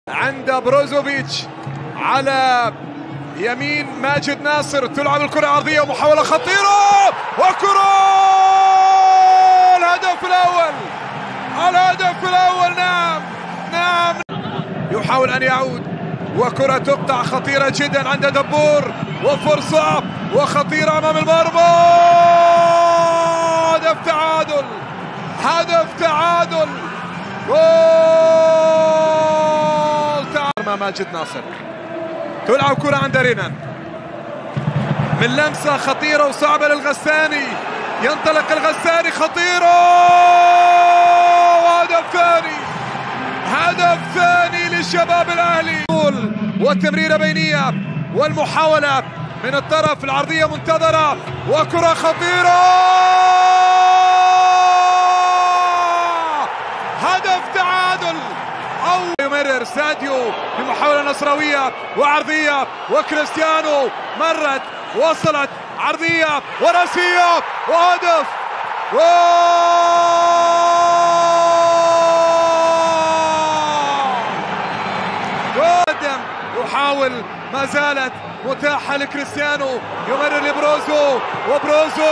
عند بروزوفيتش على يمين ماجد ناصر، تلعب الكرة عرضية ومحاولة خطيرة وكرة الهدف الأول، الهدف الأول. نعم يحاول أن يعود وكرة تقطع خطيرة جدا عند دبور وفرصة وخطيرة أمام المرمى. هدف تعادل، هدف تعادل، جول تعادل. ماجد ناصر تلعب كرة عند رينان من لمسة خطيرة وصعبة للغساني، ينطلق الغساني خطيرة وهدف ثاني، هدف ثاني للشباب الأهلي. والتمريرة بينية والمحاولة من الطرف، العرضية منتظرة وكرة خطيرة، هدف تعادل. أو يمرر ساديو بمحاولة نصراوية وعرضية وكريستيانو مرت وصلت عرضية وراسية وهدف. قدم يحاول، ما زالت متاحة لكريستيانو، يمرر لبروزو وبروزو